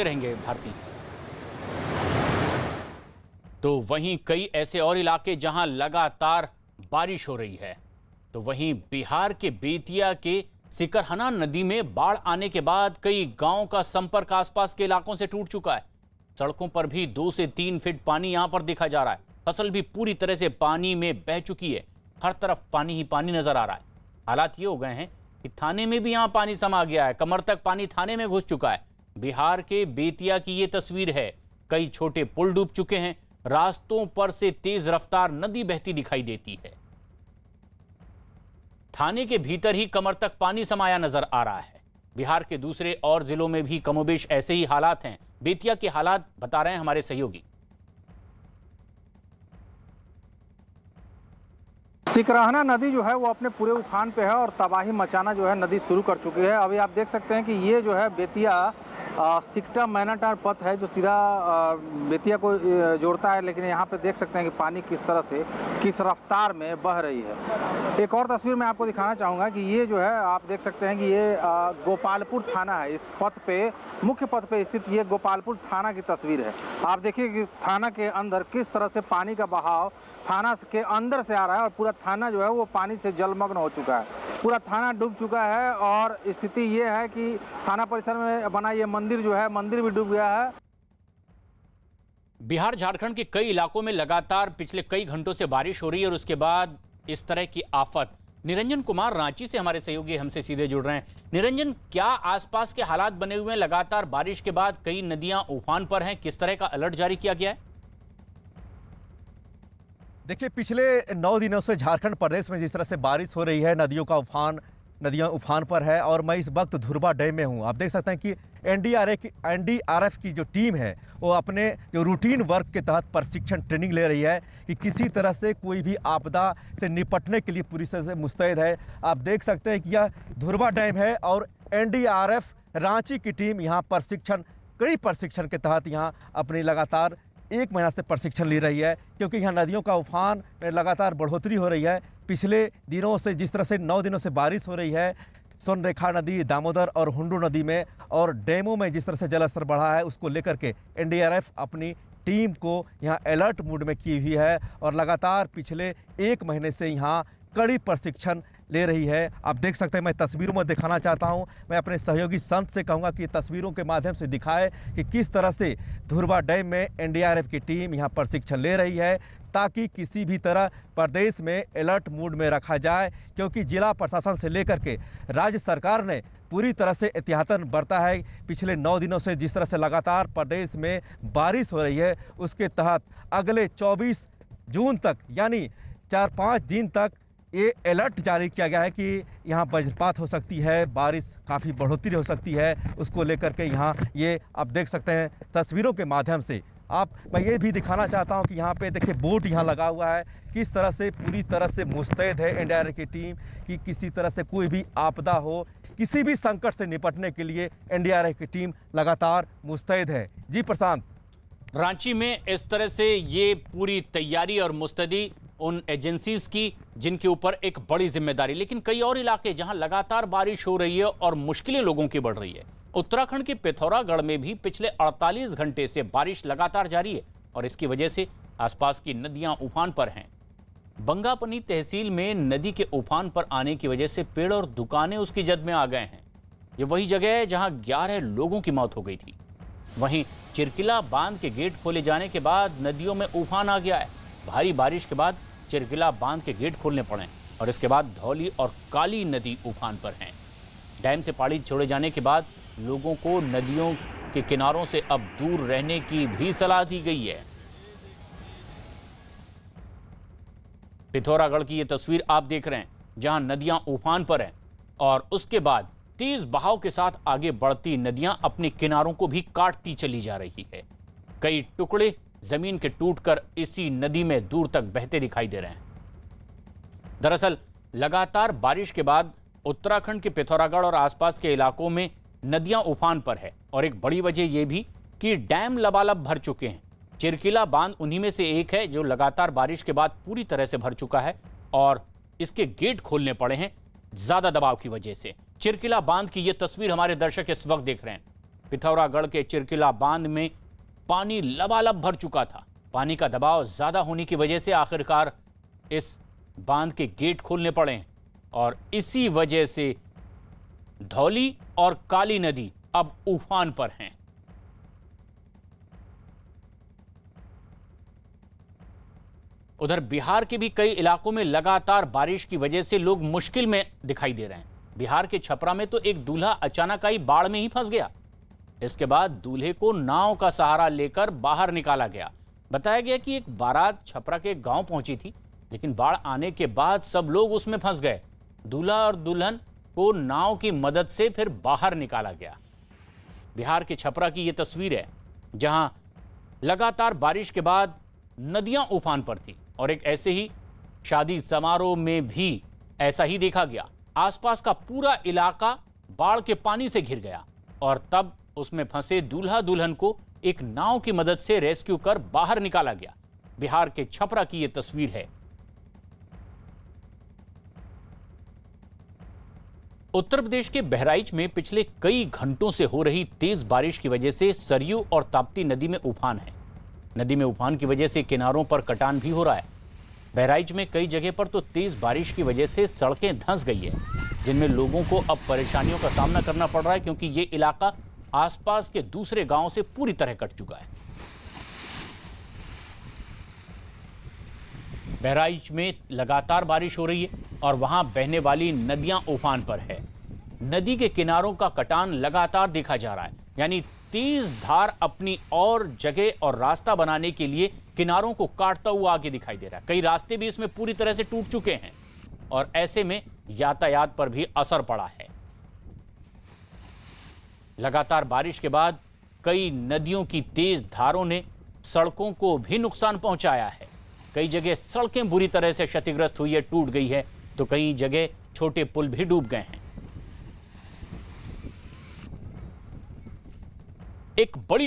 रहेंगे भारती। तो वहीं कई ऐसे और इलाके जहां लगातार बारिश हो रही है। तो वहीं बिहार के बेतिया के सिकरहना नदी में बाढ़ आने के बाद कई गांवों का संपर्क आसपास के इलाकों से टूट चुका है। सड़कों पर भी 2 से 3 फीट पानी यहां पर देखा जा रहा है। फसल भी पूरी तरह से पानी में बह चुकी है। हर तरफ पानी ही पानी नजर आ रहा है। हालात ये हो गए हैं कि थाने में भी यहां पानी समा गया है। कमर तक पानी थाने में घुस चुका है। बिहार के बेतिया की ये तस्वीर है। कई छोटे पुल डूब चुके हैं। रास्तों पर से तेज रफ्तार नदी बहती दिखाई देती है। थाने के भीतर ही कमर तक पानी समाया नजर आ रहा है। बिहार के दूसरे और जिलों में भी कमोबेश ऐसे ही हालात हैं। बेतिया के हालात बता रहे हैं हमारे सहयोगी। सिकरहना नदी जो है वो अपने पूरे उफान पे है और तबाही मचाना जो है नदी शुरू कर चुकी है। अभी आप देख सकते हैं कि ये जो है बेतिया सिकटा मैनाटार पथ है जो सीधा बेतिया को जोड़ता है, लेकिन यहाँ पे देख सकते हैं कि पानी किस तरह से किस रफ्तार में बह रही है। एक और तस्वीर मैं आपको दिखाना चाहूँगा कि ये जो है आप देख सकते हैं कि ये गोपालपुर थाना है। इस पथ पे मुख्य पथ पे स्थित ये गोपालपुर थाना की तस्वीर है। आप देखिए कि थाना के अंदर किस तरह से पानी का बहाव थाना के अंदर से आ रहा है और पूरा थाना जो है वो पानी से जलमग्न हो चुका है। पूरा थाना डूब चुका है और स्थिति ये है कि थाना परिसर में बना ये मंदिर जो है मंदिर भी डूब गया है। बिहार झारखंड के कई इलाकों में लगातार पिछले कई घंटों से बारिश हो रही है और उसके बाद इस तरह की आफत। निरंजन कुमार रांची से हमारे सहयोगी हमसे सीधे जुड़ रहे हैं। निरंजन, क्या आसपास के हालात बने हुए हैं? लगातार बारिश के बाद कई नदियां उफान पर हैं। किस तरह का अलर्ट जारी किया गया है? देखिए, पिछले 9 दिनों से झारखंड प्रदेश में जिस तरह से बारिश हो रही है, नदियां उफान पर है और मैं इस वक्त धुरबा डैम में हूं। आप देख सकते हैं कि एनडीआरएफ की जो टीम है वो अपने जो रूटीन वर्क के तहत प्रशिक्षण ट्रेनिंग ले रही है कि किसी तरह से कोई भी आपदा से निपटने के लिए पूरी तरह से मुस्तैद है। आप देख सकते हैं कि यह धुरबा डैम है और एनडीआरएफ रांची की टीम यहाँ कड़ी प्रशिक्षण के तहत यहाँ अपनी लगातार 1 महीना से प्रशिक्षण ले रही है, क्योंकि यहाँ नदियों का उफान में लगातार बढ़ोतरी हो रही है। पिछले दिनों से जिस तरह से 9 दिनों से बारिश हो रही है, सोनरेखा नदी, दामोदर और हुंडू नदी में और डैमों में जिस तरह से जलस्तर बढ़ा है, उसको लेकर के एनडीआरएफ अपनी टीम को यहाँ अलर्ट मोड में की हुई है और लगातार पिछले 1 महीने से यहाँ कड़ी प्रशिक्षण ले रही है। आप देख सकते हैं, मैं तस्वीरों में दिखाना चाहता हूं। मैं अपने सहयोगी संत से कहूंगा कि तस्वीरों के माध्यम से दिखाए कि किस तरह से धुरबा डैम में एनडीआरएफ की टीम यहां प्रशिक्षण ले रही है, ताकि किसी भी तरह प्रदेश में अलर्ट मोड में रखा जाए, क्योंकि जिला प्रशासन से लेकर के राज्य सरकार ने पूरी तरह से एहतियातन बरता है। पिछले 9 दिनों से जिस तरह से लगातार प्रदेश में बारिश हो रही है, उसके तहत अगले 24 जून तक यानी 4-5 दिन तक ये अलर्ट जारी किया गया है कि यहाँ वज्रपात हो सकती है, बारिश काफ़ी बढ़ोतरी हो सकती है। उसको लेकर के यहाँ ये आप देख सकते हैं तस्वीरों के माध्यम से। मैं ये भी दिखाना चाहता हूँ कि यहाँ पे देखिए बोट यहाँ लगा हुआ है, किस तरह से पूरी तरह से मुस्तैद है एनडीआरएफ की टीम कि किसी तरह से कोई भी आपदा हो, किसी भी संकट से निपटने के लिए एनडीआरएफ की टीम लगातार मुस्तैद है। जी प्रशांत। रांची में इस तरह से ये पूरी तैयारी और मुस्तैदी उन एजेंसीज की जिनके ऊपर एक बड़ी जिम्मेदारी, लेकिन कई और इलाके जहां लगातार बारिश हो रही है और मुश्किलें लोगों की बढ़ रही है। उत्तराखंड के पिथौरागढ़ में भी पिछले 48 घंटे से बारिश लगातार जारी है और इसकी वजह से आसपास की नदियां उफान पर हैं। बंगापनी तहसील में नदी के उफान पर आने की वजह से पेड़ और दुकानें उसकी जद में आ गए हैं। ये वही जगह है जहां 11 लोगों की मौत हो गई थी। वहीं चिरकिला बांध के गेट खोले जाने के बाद नदियों में उफान आ गया है। भारी बारिश के बाद चिरकिला बांध के गेट खोलने पड़े और इसके बाद धौली और काली नदी उफान पर हैं। डैम से पानी छोड़े जाने के बाद लोगों को नदियों के किनारों से अब दूर रहने की भी सलाह दी गई है। पिथौरागढ़ की ये तस्वीर आप देख रहे हैं, जहां नदियां उफान पर हैं और उसके बाद तेज बहाव के साथ आगे बढ़ती नदियां अपने किनारों को भी काटती चली जा रही है। कई टुकड़े जमीन के टूटकर इसी नदी में दूर तक बहते दिखाई दे रहे हैं। दरअसल लगातार बारिश के बाद उत्तराखंड के पिथौरागढ़ और आसपास के इलाकों में नदियां उफान पर है और एक बड़ी वजह यह भी कि डैम लबालब भर चुके हैं। चिरकिला बांध उन्हीं में से एक है जो लगातार बारिश के बाद पूरी तरह से भर चुका है और इसके गेट खोलने पड़े हैं ज्यादा दबाव की वजह से। चिरकिला बांध की यह तस्वीर हमारे दर्शक इस वक्त देख रहे हैं। पिथौरागढ़ के चिरकिला बांध में पानी लबालब भर चुका था। पानी का दबाव ज्यादा होने की वजह से आखिरकार इस बांध के गेट खोलने पड़े हैं और इसी वजह से धौली और काली नदी अब उफान पर हैं। उधर बिहार के भी कई इलाकों में लगातार बारिश की वजह से लोग मुश्किल में दिखाई दे रहे हैं। बिहार के छपरा में तो एक दूल्हा अचानक आई बाढ़ में ही फंस गया। इसके बाद दूल्हे को नाव का सहारा लेकर बाहर निकाला गया। बताया गया कि एक बारात छपरा के गांव पहुंची थी, लेकिन बाढ़ आने के बाद सब लोग उसमें फंस गए। दूल्हा और दुल्हन को नाव की मदद से फिर बाहर निकाला गया। बिहार के छपरा की यह तस्वीर है, जहां लगातार बारिश के बाद नदियां उफान पर थी और एक ऐसे ही शादी समारोह में भी ऐसा ही देखा गया। आसपास का पूरा इलाका बाढ़ के पानी से घिर गया और तब उसमें फंसे दूल्हा दुल्हन को एक नाव की मदद से रेस्क्यू कर बाहर निकाला गया। बिहार के छपरा की यह तस्वीर है। उत्तर प्रदेश के बहराइच में पिछले कई घंटों से हो रही तेज बारिश की वजह से सरयू और ताप्ती नदी में उफान है। नदी में उफान की वजह से किनारों पर कटान भी हो रहा है। बहराइच में कई जगह पर तो तेज बारिश की वजह से सड़कें धंस गई है, जिनमें लोगों को अब परेशानियों का सामना करना पड़ रहा है, क्योंकि ये इलाका आसपास के दूसरे गांवों से पूरी तरह कट चुका है। बहराइच में लगातार बारिश हो रही है और वहां बहने वाली नदियां उफान पर है। नदी के किनारों का कटान लगातार देखा जा रहा है, यानी तेज धार अपनी और जगह और रास्ता बनाने के लिए किनारों को काटता हुआ आगे दिखाई दे रहा है। कई रास्ते भी इसमें पूरी तरह से टूट चुके हैं और ऐसे में यातायात पर भी असर पड़ा है। लगातार बारिश के बाद कई नदियों की तेज धारों ने सड़कों को भी नुकसान पहुंचाया है। कई जगह सड़कें बुरी तरह से क्षतिग्रस्त हुई है, टूट गई है, तो कई जगह छोटे पुल भी डूब गए हैं। एक बड़ी